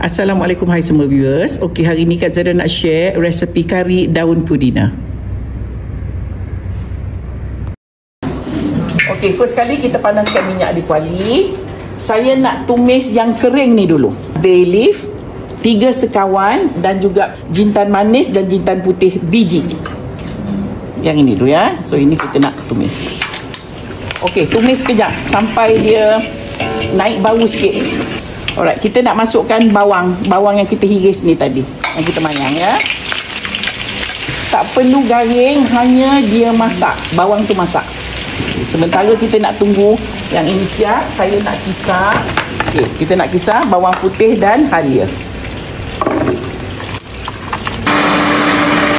Assalamualaikum, hai semua viewers. Okey, hari ni Kak Zada nak share resepi kari daun pudina. Okey, first kali kita panaskan minyak di kuali. Saya nak tumis yang kering ni dulu. Bay leaf, 3 sekawan dan juga jintan manis dan jintan putih biji. Yang ini dulu ya. So ini kita nak tumis. Okey, tumis sekejap sampai dia naik bau sikit. Alright, kita nak masukkan bawang yang kita hiris ni tadi, yang kita mayang ya. Tak perlu garing, hanya dia masak, bawang tu masak. Sementara kita nak tunggu yang ini siap, saya nak kisar. Okay, kita nak kisar bawang putih dan halia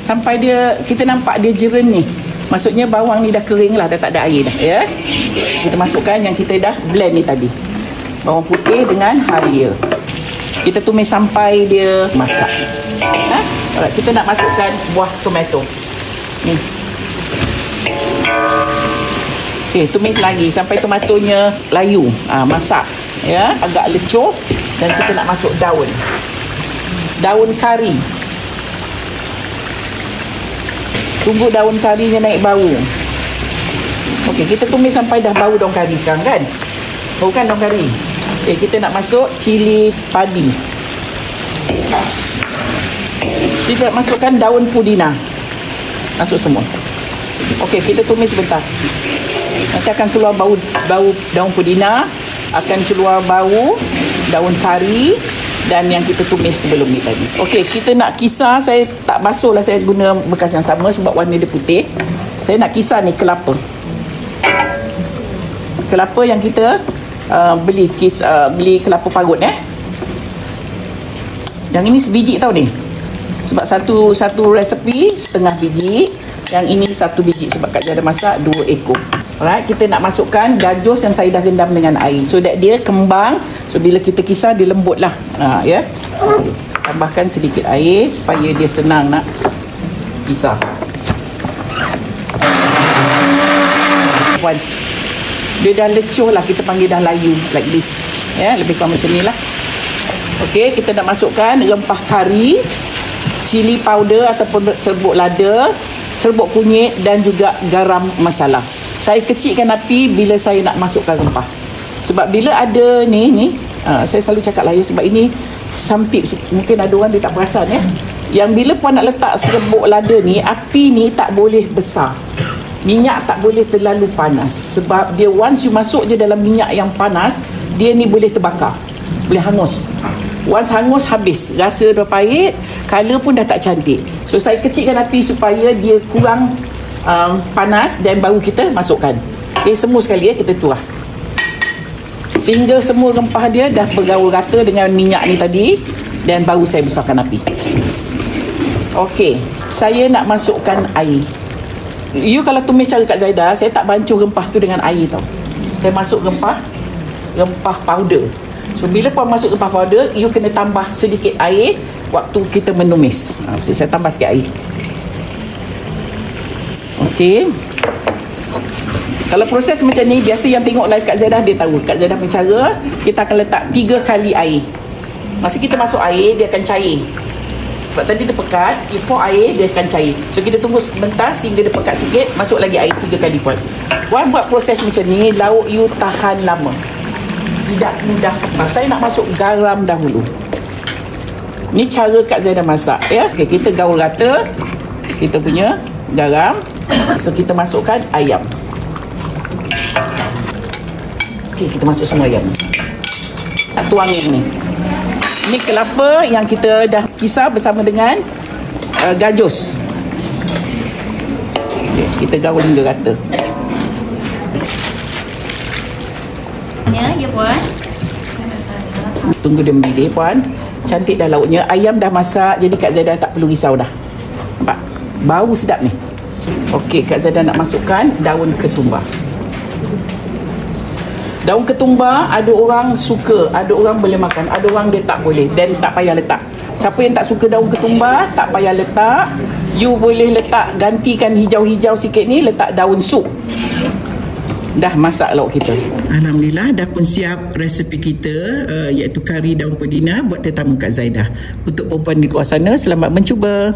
sampai kita nampak dia jernih. Maksudnya bawang ni dah kering lah, dah tak ada air dah ya. Kita masukkan yang kita dah blend ni tadi, bawang putih dengan halia. Kita tumis sampai dia masak. Alright, kita nak masukkan buah tomato ni. Okey, tumis lagi sampai tomatonya layu, masak ya, agak lecuh. Dan kita nak masuk daun kari. Tunggu daun karinya naik bau. Okey, kita tumis sampai dah bau daun kari sekarang kan? Bau kan daun kari. Okay, kita nak masuk cili padi. Kita masukkan daun pudina. Masuk semua. Okey, kita tumis sebentar. Nanti akan keluar bau daun pudina, akan keluar bau daun kari dan yang kita tumis sebelum ni tadi. Okey, kita nak kisar. Saya tak basuh lah, saya guna bekas yang sama sebab warna dia putih. Saya nak kisar ni kelapa. Kelapa yang kita beli kelapa parut Yang ini sebiji tau ni. Sebab satu resepi setengah biji, yang ini 1 biji sebab Kak Zada masak 2 ekor. Alright, kita nak masukkan gajus yang saya dah rendam dengan air so that dia kembang. So bila kita kisar dia lembut lah ya. Okay. Tambahkan sedikit air supaya dia senang nak kisar. Dia dah lecuh lah, kita panggil dah layu like this ya, lebih kurang macam ni lah. Okey, kita nak masukkan rempah kari, cili powder ataupun serbuk lada, serbuk kunyit dan juga garam masala. Saya kecilkan api bila saya nak masukkan rempah. Sebab bila ada ni saya selalu cakap lah ya, sebab ini some tips, mungkin ada orang dia tak perasan ya. Yang bila puan nak letak serbuk lada ni, api ni tak boleh besar. Minyak tak boleh terlalu panas. Sebab dia once you masuk je dalam minyak yang panas, dia ni boleh terbakar, boleh hangus. Once hangus, habis. Rasa dah pahit, color pun dah tak cantik. So saya kecilkan api supaya dia kurang panas dan baru kita masukkan. Okay, semua sekali ya, kita tuah sehingga semua rempah dia dah bergaul rata dengan minyak ni tadi. Dan baru saya besarkan api. Okey, saya nak masukkan air. You kalau tumis cara Kak Zaida, saya tak bancuh rempah tu dengan air tau. Saya masuk rempah powder. So bila puan masuk rempah powder, you kena tambah sedikit air waktu kita menumis. So saya tambah sikit air. Okey. Kalau proses macam ni, biasa yang tengok live Kak Zaida dia tahu. Kak Zaida punya cara, kita akan letak 3 kali air. Masa kita masuk air, dia akan cair. Sebab tadi dia pekat, you pour air, dia akan cair. So kita tunggu sebentar sehingga dia pekat sikit, masuk lagi air 3 kali puan. Puan buat proses macam ni, lauk you tahan lama. Tidak mudah. Saya nak masuk garam dahulu. Ni cara Kak Zaida masak ya. Okay, kita gaul rata kita punya garam. So kita masukkan ayam. Okey, kita masuk semua ayam. Tak tuang yang ni. Ni kelapa yang kita dah kisar bersama dengan gajus. Okay, kita gaul hingga rata. Ya puan. Tunggu dia mendidih puan. Cantik dah lauknya. Ayam dah masak, jadi Kak Zaida tak perlu risau dah. Nampak? Bau sedap ni. Okey, Kak Zaida nak masukkan daun ketumbar. Daun ketumbar ada orang suka, ada orang boleh makan, ada orang dia tak boleh, dan tak payah letak. Siapa yang tak suka daun ketumbar, tak payah letak. You boleh letak, gantikan hijau-hijau sikit ni, letak daun sup. dah masak lauk kita. Alhamdulillah dah pun siap resipi kita, iaitu kari daun pudina buat tetamu Kak Zaidah. Untuk perempuan di luar sana, selamat mencuba.